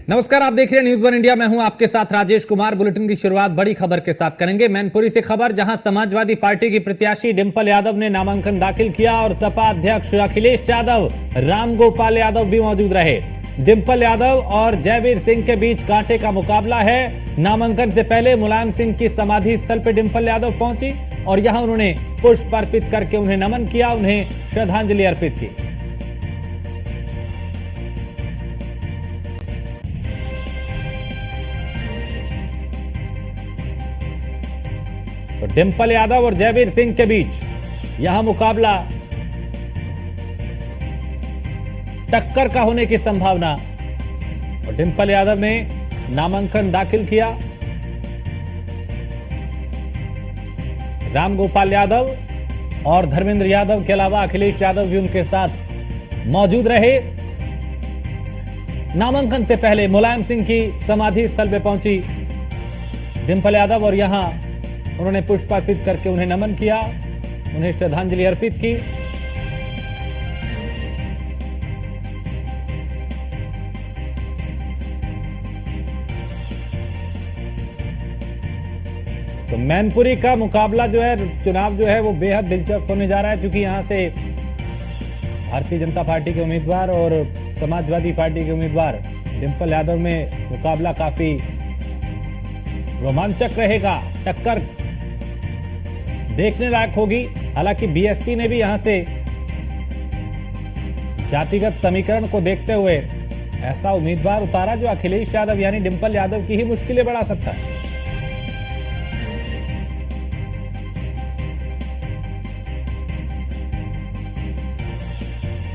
नमस्कार, आप देख रहे हैं न्यूज़ वन इंडिया। मैं हूं आपके साथ राजेश कुमार। बुलेटिन की शुरुआत बड़ी खबर के साथ करेंगे। मैनपुरी से खबर, जहां समाजवादी पार्टी की प्रत्याशी डिंपल यादव ने नामांकन दाखिल किया और सपा अध्यक्ष अखिलेश यादव, रामगोपाल यादव भी मौजूद रहे। डिंपल यादव और जयवीर सिंह के बीच कांटे का मुकाबला है। नामांकन से पहले मुलायम सिंह की समाधि स्थल पर डिंपल यादव पहुंची और यहां उन्होंने पुष्प अर्पित करके उन्हें नमन किया, उन्हें श्रद्धांजलि अर्पित की। तो डिंपल यादव और जयवीर सिंह के बीच यहां मुकाबला, टक्कर का होने की संभावना। और डिंपल यादव ने नामांकन दाखिल किया। रामगोपाल यादव और धर्मेंद्र यादव के अलावा अखिलेश यादव भी उनके साथ मौजूद रहे। नामांकन से पहले मुलायम सिंह की समाधि स्थल पर पहुंची डिंपल यादव और यहां उन्होंने पुष्प अर्पित करके उन्हें नमन किया, उन्हें श्रद्धांजलि अर्पित की। तो मैनपुरी का मुकाबला जो है, चुनाव जो है वो बेहद दिलचस्प होने जा रहा है, क्योंकि यहां से भारतीय जनता पार्टी के उम्मीदवार और समाजवादी पार्टी के उम्मीदवार डिंपल यादव में मुकाबला काफी रोमांचक रहेगा। टक्कर देखने लायक होगी। हालांकि बीएसपी ने भी यहां से जातिगत समीकरण को देखते हुए ऐसा उम्मीदवार उतारा जो अखिलेश यादव यानी डिंपल यादव की ही मुश्किलें बढ़ा सकता है।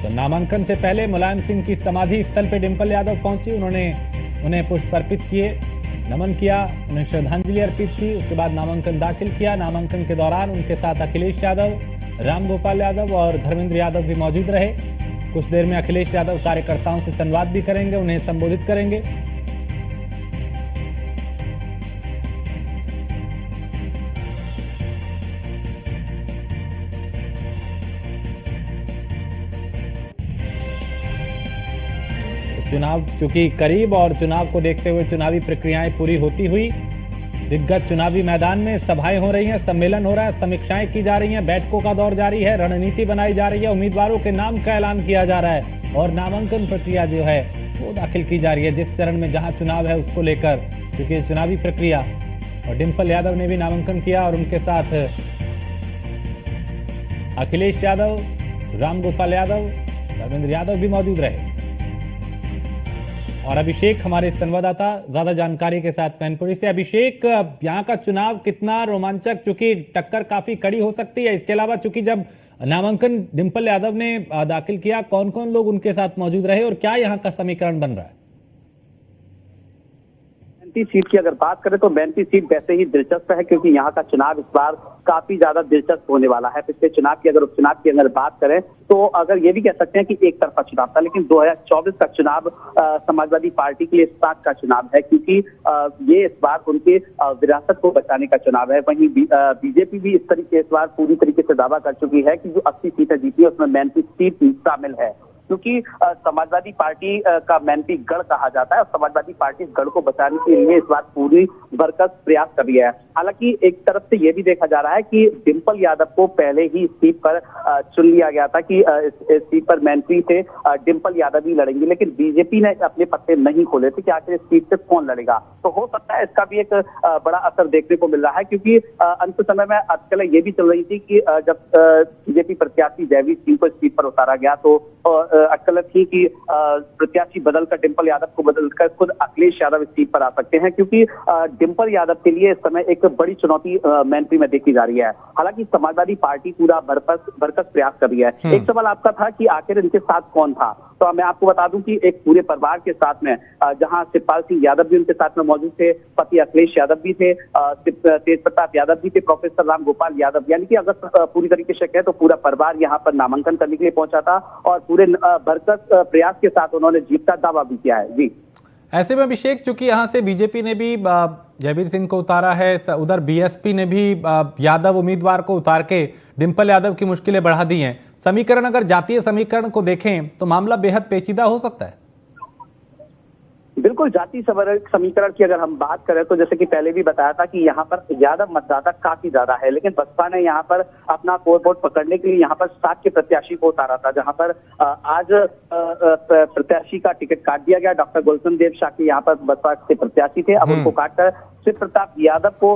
तो नामांकन से पहले मुलायम सिंह की समाधि स्थल पर डिंपल यादव पहुंची, उन्होंने उन्हें पुष्प अर्पित किए, नमन किया, उन्हें श्रद्धांजलि अर्पित की। उसके बाद नामांकन दाखिल किया। नामांकन के दौरान उनके साथ अखिलेश यादव, रामगोपाल यादव और धर्मेंद्र यादव भी मौजूद रहे। कुछ देर में अखिलेश यादव कार्यकर्ताओं से संवाद भी करेंगे, उन्हें संबोधित करेंगे। चुनाव चूंकि करीब और चुनाव को देखते हुए चुनावी प्रक्रियाएं पूरी होती हुई दिग्गज चुनावी मैदान में सभाएं हो रही हैं, सम्मेलन हो रहा है, समीक्षाएं की जा रही हैं, बैठकों का दौर जारी है, रणनीति बनाई जा रही है, उम्मीदवारों के नाम का ऐलान किया जा रहा है और नामांकन प्रक्रिया जो है वो दाखिल की जा रही है। जिस चरण में जहां चुनाव है उसको लेकर, क्योंकि चुनावी प्रक्रिया। और डिंपल यादव ने भी नामांकन किया और उनके साथ अखिलेश यादव, रामगोपाल यादव, धर्मेंद्र यादव भी मौजूद रहे। और अभिषेक हमारे संवाददाता ज्यादा जानकारी के साथ मैनपुरी से। अभिषेक, यहाँ का चुनाव कितना रोमांचक, चूंकि टक्कर काफी कड़ी हो सकती है। इसके अलावा चूंकि जब नामांकन डिंपल यादव ने दाखिल किया, कौन कौन लोग उनके साथ मौजूद रहे और क्या यहाँ का समीकरण बन रहा है? मैनपुरी सीट की अगर बात करें तो मैनपुरी सीट वैसे ही दिलचस्प है, क्योंकि यहाँ का चुनाव इस बार काफी ज्यादा दिलचस्प होने वाला है। पिछले चुनाव की अगर उपचुनाव की अगर बात करें तो अगर ये भी कह सकते हैं कि एक तरफा चुनाव था, लेकिन 2024 का चुनाव समाजवादी पार्टी के लिए इस बात का चुनाव है, क्योंकि ये इस बार उनके विरासत को बचाने का चुनाव है। वहीं बीजेपी भी इस तरीके इस बार पूरी तरीके से दावा कर चुकी है कि जो 80 सीटें जीती है उसमें मैनपुरी सीट शामिल है, क्योंकि समाजवादी पार्टी का मैनपुरी गढ़ कहा जाता है और समाजवादी पार्टी इस गढ़ को बचाने के लिए इस बार पूरी भरसक प्रयास कर रही है। हालांकि एक तरफ से ये भी देखा जा रहा है कि डिंपल यादव को पहले ही इस सीट पर चुन लिया गया था कि इस सीट पर मैनपुरी से डिंपल यादव ही लड़ेंगे, लेकिन बीजेपी ने अपने पत्ते नहीं खोले थे कि आखिर इस सीट से कौन लड़ेगा। तो हो सकता है इसका भी एक बड़ा असर देखने को मिल रहा है, क्योंकि अंत समय में अटकलें ये भी चल रही थी कि जब बीजेपी प्रत्याशी जयवीर सिंह को इस सीट पर उतारा गया तो अटकलें थी कि प्रत्याशी बदलकर डिंपल यादव को बदलकर खुद अखिलेश यादव इस सीट पर आ सकते हैं, क्योंकि डिंपल यादव के लिए इस समय एक बड़ी चुनौती मैनपुरी में देखी जा रही है। हालांकि समाजवादी पार्टी पूरा भरसक प्रयास कर रही है। एक सवाल आपका था कि आखिर इनके साथ कौन था, तो मैं आपको बता दूं कि एक पूरे परिवार के साथ में, जहां शिवपाल सिंह यादव भी उनके साथ में मौजूद थे, पति अखिलेश यादव भी थे, तेज प्रताप यादव भी थे, प्रोफेसर रामगोपाल यादव, यानी कि अगर पूरी तरीके से कहें तो पूरा परिवार यहाँ पर नामांकन करने के लिए पहुंचा था और पूरे भरसक प्रयास के साथ उन्होंने जीत का दावा भी किया है। जी, ऐसे में अभिषेक, चूंकि यहाँ से बीजेपी ने भी जयवीर सिंह को उतारा है, उधर बीएसपी ने भी यादव उम्मीदवार को उतार के डिंपल यादव की मुश्किलें बढ़ा दी हैं। समीकरण, अगर जातीय समीकरण को देखें तो मामला बेहद पेचीदा हो सकता है। बिल्कुल, जाति समीकरण की अगर हम बात करें तो जैसे कि पहले भी बताया था कि यहाँ पर यादव मतदाता काफी ज्यादा है, लेकिन बसपा ने यहाँ पर अपना कोर वोट पकड़ने के लिए यहाँ पर शाक्य प्रत्याशी को उतारा था, जहाँ पर आज प्रत्याशी का टिकट काट दिया गया। डॉक्टर गुलशन देव शाक्य यहाँ पर बसपा के प्रत्याशी थे, अब उनको काटकर शिव प्रताप यादव को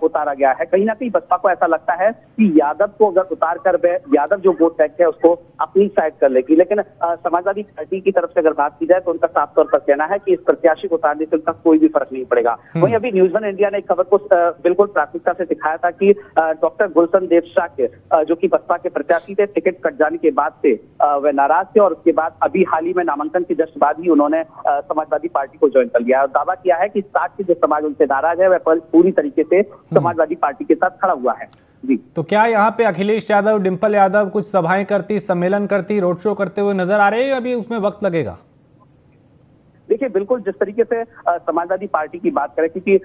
उतारा गया है। कहीं ना कहीं बसपा को ऐसा लगता है कि यादव को अगर उतार कर यादव जो वोट बैंक है उसको अपनी साइड कर लेगी, लेकिन समाजवादी पार्टी की तरफ से अगर बात की जाए तो उनका साफ तौर पर कहना है कि इस प्रत्याशी को उतारने से उनका कोई भी फर्क नहीं पड़ेगा। वहीं अभी न्यूज वन इंडिया ने एक खबर को बिल्कुल प्राथमिकता से दिखाया था कि डॉक्टर गुलशन देव शाक्य जो कि बसपा के प्रत्याशी थे, टिकट कट जाने के बाद से वे नाराज थे और उसके बाद अभी हाल ही में नामांकन के जस्ट बाद ही उन्होंने समाजवादी पार्टी को ज्वाइन कर लिया और दावा किया है कि शाक्य जो समाज उनसे नाराज है वह पूरी तरीके से समाजवादी पार्टी के साथ खड़ा हुआ है। जी, तो क्या यहाँ पे अखिलेश यादव, डिंपल यादव कुछ सभाएं करती, सम्मेलन करती, रोड शो करते हुए नजर आ रहे हैं, अभी उसमें वक्त लगेगा? देखिए, बिल्कुल जिस तरीके से समाजवादी पार्टी की बात करें, क्योंकि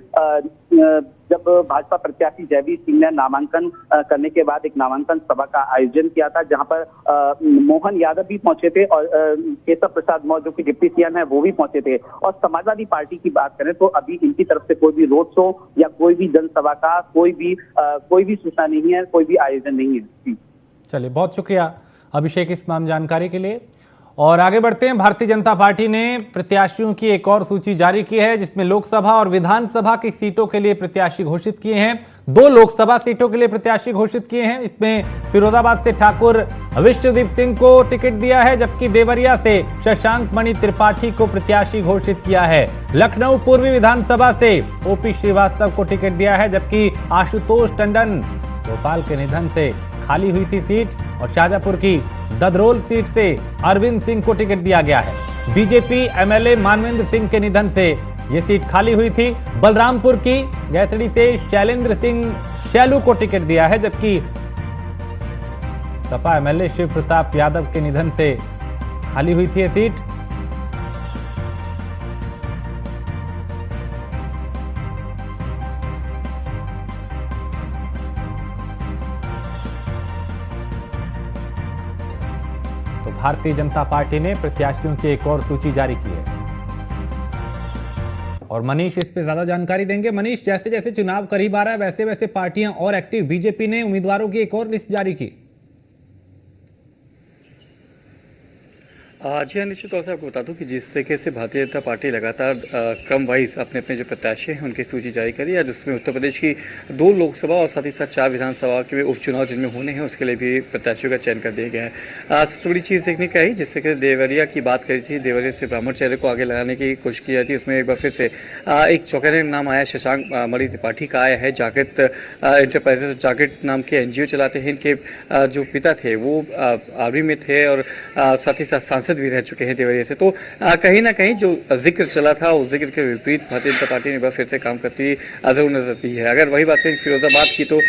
जब भाजपा प्रत्याशी जयवीर सिंह ने नामांकन करने के बाद एक नामांकन सभा का आयोजन किया था, जहां पर मोहन यादव भी पहुंचे थे और केशव प्रसाद मौर्य जो कि डिप्टी सीएम है वो भी पहुंचे थे। और समाजवादी पार्टी की बात करें तो अभी इनकी तरफ से कोई भी रोड शो या कोई भी जनसभा का कोई भी सूचना नहीं है, कोई भी आयोजन नहीं है। चलिए, बहुत शुक्रिया अभिषेक इस तमाम जानकारी के लिए। और आगे बढ़ते हैं। भारतीय जनता पार्टी ने प्रत्याशियों की एक और सूची जारी की है, जिसमें लोकसभा और विधानसभा की सीटों के लिए प्रत्याशी घोषित किए हैं। 2 लोकसभा सीटों के लिए प्रत्याशी घोषित किए हैं। इसमें फिरोजाबाद से ठाकुर विश्वदीप सिंह को टिकट दिया है, जबकि देवरिया से शशांक मणि त्रिपाठी को प्रत्याशी घोषित किया है। लखनऊ पूर्वी विधानसभा से ओपी श्रीवास्तव को टिकट दिया है, जबकि आशुतोष टंडन भोपाल के निधन से खाली हुई थी सीट और शाहजहांपुर की ददरोल सीट से अरविंद सिंह को टिकट दिया गया है। बीजेपी एमएलए मानवेंद्र सिंह के निधन से यह सीट खाली हुई थी। बलरामपुर की गैसड़ी से शैलेंद्र सिंह शैलू को टिकट दिया है, जबकि सपा एमएलए शिव प्रताप यादव के निधन से खाली हुई थी यह सीट। तो भारतीय जनता पार्टी ने प्रत्याशियों की एक और सूची जारी की है और मनीष इस पे ज्यादा जानकारी देंगे। मनीष, जैसे जैसे चुनाव करीब आ रहा है वैसे वैसे पार्टियां और एक्टिव, बीजेपी ने उम्मीदवारों की एक और लिस्ट जारी की। जी हाँ, निश्चित तौर से आपको बता दूं कि जिस तरीके से भारतीय जनता पार्टी लगातार क्रम वाइज अपने अपने जो प्रत्याशी हैं उनकी सूची जारी करी है, जिसमें उत्तर प्रदेश की 2 लोकसभा और साथ ही साथ 4 विधानसभा के उपचुनाव जिनमें होने हैं उसके लिए भी प्रत्याशियों का चयन कर दिया गया है। सबसे बड़ी चीज़ देखने का ही, जिससे कि देवरिया की बात करी थी, देवरिया से ब्राह्मण चेहरे को आगे लगाने की कोशिश की जाती है। उसमें एक बार फिर से एक चौकीदार नाम आया, शशांक मणि त्रिपाठी का आया है। जागृत इंटरप्राइजेज, जागृत नाम के NGO चलाते हैं। इनके जो पिता थे वो आर्मी में थे और साथ ही साथ सांसद भी रह चुके हैं देवरिया से। तो कहीं ना कहीं जो जिक्र चला था उस जिक्र के विपरीत भारतीय जनता पार्टी ने फिर से काम करती जरूर नजर आती है। अगर वही बात करें फिरोजाबाद की तो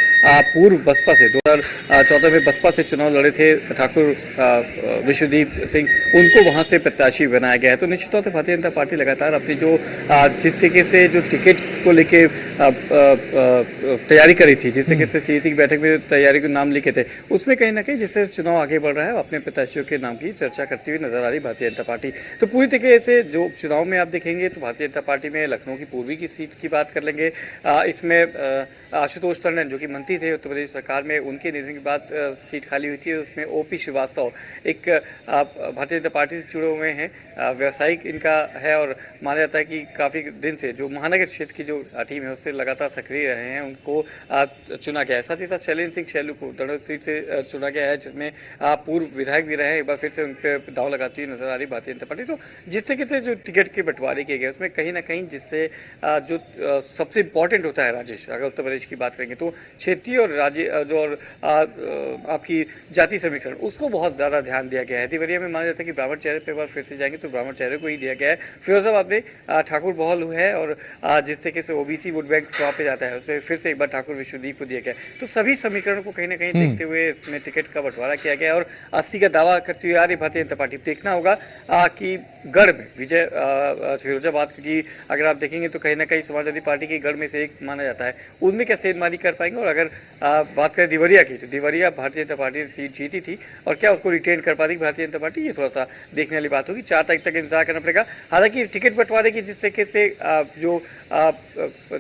पूर्व बसपा से 2014 में बसपा से चुनाव लड़े थे ठाकुर विश्वदीप सिंह, उनको वहां से प्रत्याशी बनाया गया है। तो निश्चित तौर से भारतीय जनता पार्टी लगातार अपनी जो जिस तरीके से जो टिकट को लेके तैयारी करी थी, जिस तरीके से CEC की बैठक में तैयारी के नाम लिखे थे, उसमें कहीं ना कहीं जिससे चुनाव आगे बढ़ रहा है अपने प्रत्याशियों के नाम की चर्चा करती हुई नजर आ रही भारतीय जनता पार्टी। तो पूरी तरीके से जो चुनाव में आप देखेंगे तो भारतीय जनता पार्टी में लखनऊ की पूर्वी की सीट की बात कर लेंगे। इसमें आशुतोष टंडन जो कि मंत्री थे उत्तर प्रदेश सरकार में, उनके निधन के बाद सीट खाली हुई थी। उसमें ओपी श्रीवास्तव एक भारतीय जनता पार्टी से जुड़े हुए हैं, व्यावसायिक इनका है और माना जाता है कि काफ़ी दिन से जो महानगर क्षेत्र की जो टीम है उससे लगातार सक्रिय रहे हैं, उनको चुना गया है। साथ ही साथ शैलेंद्र सिंह शैलू को दड़ोल सीट से चुना गया है, जिसमें पूर्व विधायक भी रहे हैं। एक बार फिर से उन पर दाव लगाती हुई नजर आ रही भारतीय जनता पार्टी। तो जिससे कि जो टिकट के बंटवारे किए गए उसमें कहीं ना कहीं जिससे जो सबसे इंपॉर्टेंट होता है राजेश, अगर उत्तर प्रदेश की बात करेंगे तो क्षेत्रीय और राज्य जो और आपकी जाति समीकरण उसको बहुत ज़्यादा ध्यान दिया गया है। देवरिया में माना जाता है कि ब्राह्मण चेहरे पर एक बार फिर से जाएंगे तो ब्राह्मण चेहरे को ही दिया गया है। फिरोजाबाद में ठाकुर बहल है और जिससे कि OBC वोट बैंक वहाँ पे जाता है, उसमें फिर से एक बार ठाकुर विश्वदीप को दिया गया है। तो सभी समीकरणों को कहीं ना कहीं देखते हुए इसमें टिकट का बंटवारा किया गया और 80 का दावा करती हुई आ रही भारतीय जनता पार्टी। देखना होगा कि गढ़ में विजय फिरोजाबाद, क्योंकि अगर आप देखेंगे तो कहीं ना कहीं समाजवादी पार्टी के गढ़ में से एक माना जाता है, उनमें क्या सेंधमारी कर पाएंगे। और अगर बात करें देवरिया की, तो देवरिया भारतीय जनता पार्टी ने सीट जीती थी और क्या उसको रिटेन कर पाती भारतीय जनता पार्टी, ये थोड़ा सा देखने वाली बात होगी। 4 तारीख तक इंतजार करना पड़ेगा। हालांकि टिकट बंटवारे की जिस तरीके से जो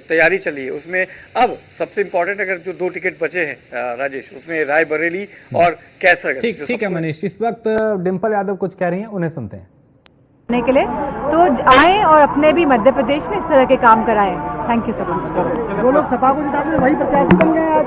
तैयारी चली है उसमें अब सबसे इम्पोर्टेंट अगर जो 2 टिकट बचे हैं राजेश, उसमें रायबरेली और कैसरगंज। ठीक है मनीष, इस वक्त डिंपल यादव कुछ कह रही हैं, उन्हें सुनते हैं। के लिए तो आए और अपने भी मध्य प्रदेश में इस तरह के काम कराएं। Thank you so much. जो लोग सपा को जिताते थे वही प्रत्याशी बन गए आज।